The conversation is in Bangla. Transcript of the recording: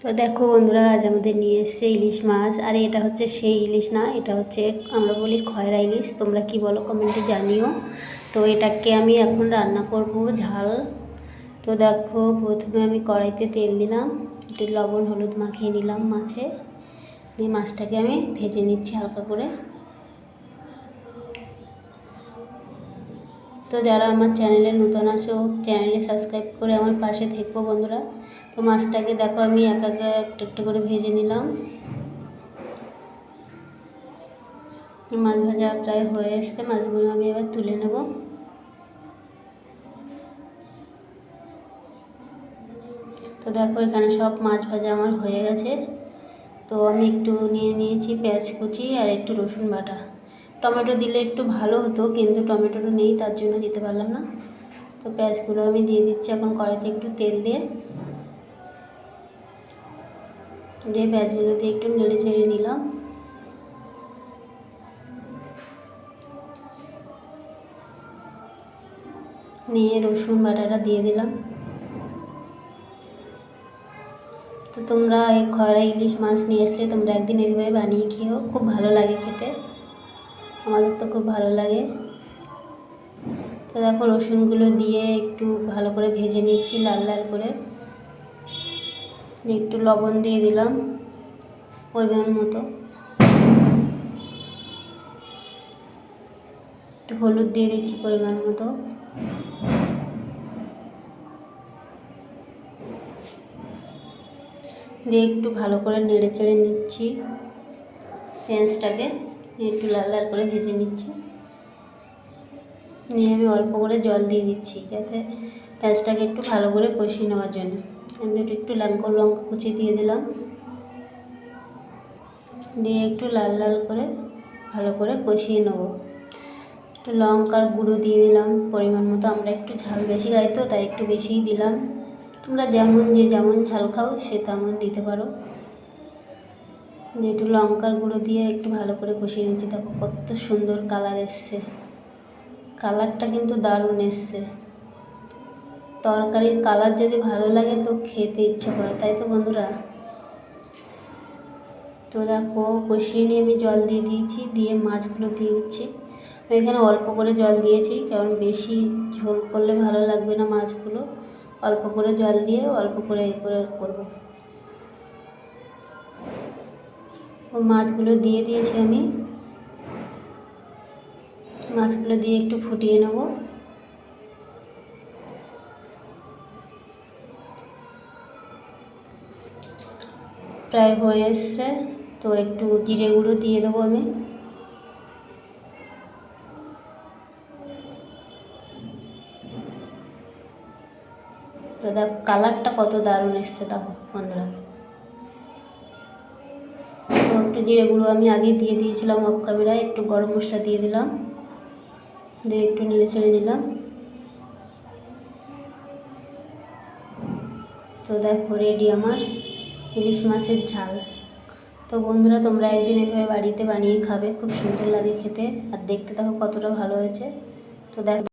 তো দেখো বন্ধুরা, আজ আমাদের নিয়ে এসছে ইলিশ মাছ। আর এটা হচ্ছে সেই ইলিশ না, এটা হচ্ছে আমরা বলি খয়রা ইলিশ। তোমরা কি বলো কমেন্টে জানিও। তো এটাকে আমি এখন রান্না করব ঝাল। তো দেখো, প্রথমে আমি কড়াইতে তেল দিলাম, একটু লবণ হলুদ মাখিয়ে নিলাম মাছে। এই মাছটাকে আমি ভেজে নিচ্ছি হালকা করে। তো যারা আমার চ্যানেলে নতুন আসো, চ্যানেলে সাবস্ক্রাইব করে আমার পাশে থেকো বন্ধুরা। তো মাছটাকে দেখো আমি এক এক একটু একটু করে ভেজে নিলাম। মাছ ভাজা প্রায় হয়ে এসছে, মাছগুলো আমি এবার তুলে নেব। তো দেখো এখানে সব মাছ ভাজা আমার হয়ে গেছে। তো আমি একটু নিয়ে নিয়েছি পেঁয়াজ কুচি আর একটু রসুন বাটা। টমেটো দিলে একটু ভালো হতো, কিন্তু টমেটোটা নেই, তার জন্য দিতে পারলাম না। তো পেঁয়াজগুলো আমি দিয়ে দিচ্ছি এখন কড়াইতে একটু তেল দিয়ে পেঁয়াজগুলো দিয়ে একটু নেড়ে চেড়ে নিলাম। নিয়ে রসুন বাটাটা দিয়ে দিলাম। তো তোমরা এই খয়রা ইলিশ মাছ নিয়ে আসলে তোমরা একদিন এইভাবে বানিয়ে খেও, খুব ভালো লাগে খেতে। আমাদের তো খুব ভালো লাগে। তো দেখো রসুনগুলো দিয়ে একটু ভালো করে ভেজে নিচ্ছি লাল লাল করে। একটু লবণ দিয়ে দিলাম পরিমাণ মতো, একটু হলুদ দিয়ে দিচ্ছি পরিমাণ মতো। দিয়ে একটু ভালো করে নেড়ে চেড়ে নিচ্ছি পেঁয়াজটাকে, একটু লাল লাল করে ভেজে নিচ্ছি। নিয়ে আমি অল্প করে জল দিয়ে দিচ্ছি, যাতে পেঁয়াজটাকে একটু ভালো করে কষিয়ে নেওয়ার জন্য। একটু লঙ্কা কুচি দিয়ে দিলাম, দিয়ে একটু লাল লাল করে ভালো করে কষিয়ে নেব। একটু লঙ্কার গুঁড়ো দিয়ে দিলাম পরিমাণ মতো, আমরা একটু ঝাল বেশি খাই তো তাই একটু বেশিই দিলাম। তোমরা যেমন ঝাল খাও সে তেমন দিতে পারো। একটু লঙ্কার গুঁড়ো দিয়ে একটু ভালো করে কষিয়ে নিচ্ছি। দেখো কত সুন্দর কালার এসছে, কালারটা কিন্তু দারুণ এসছে। তরকারির কালার যদি ভালো লাগে তো খেতে ইচ্ছে করে, তাই তো বন্ধুরা। তো দেখো কষিয়ে নিয়ে আমি জল দিয়ে দিয়েছি, দিয়ে মাছগুলো দিয়ে দিচ্ছি। আমি এখানে অল্প করে জল দিয়েছি, কারণ বেশি ঝোল করলে ভালো লাগবে না মাছগুলো। অল্প করে জল দিয়ে অল্প করে করবো। মাছগুলো দিয়ে দিয়েছি আমি, মাছগুলো দিয়ে একটু ফুটিয়ে নেব। প্রায় হয়ে এসছে, তো একটু জিরে গুঁড়ো দিয়ে দেবো আমি। তো দেখো কালারটা কত দারুণ এসছে, দেখো বন্ধুরা। তো একটু জিরে গুঁড়ো আমি আগে দিয়ে দিয়েছিলাম অফ ক্যামেরায়, একটু গরম মশলা দিয়ে দিলাম, দিয়ে একটু নেড়ে ছেড়ে নিলাম। তো দেখো রেডি আমার ইলিশ মাছের ঝাল। তো বন্ধুরা তোমরা একদিন এভাবে বাড়িতে বানিয়ে খাবে, খুব সুন্দর লাগে খেতে। আর দেখতে দেখো কতটা ভালো হয়েছে। তো দেখো।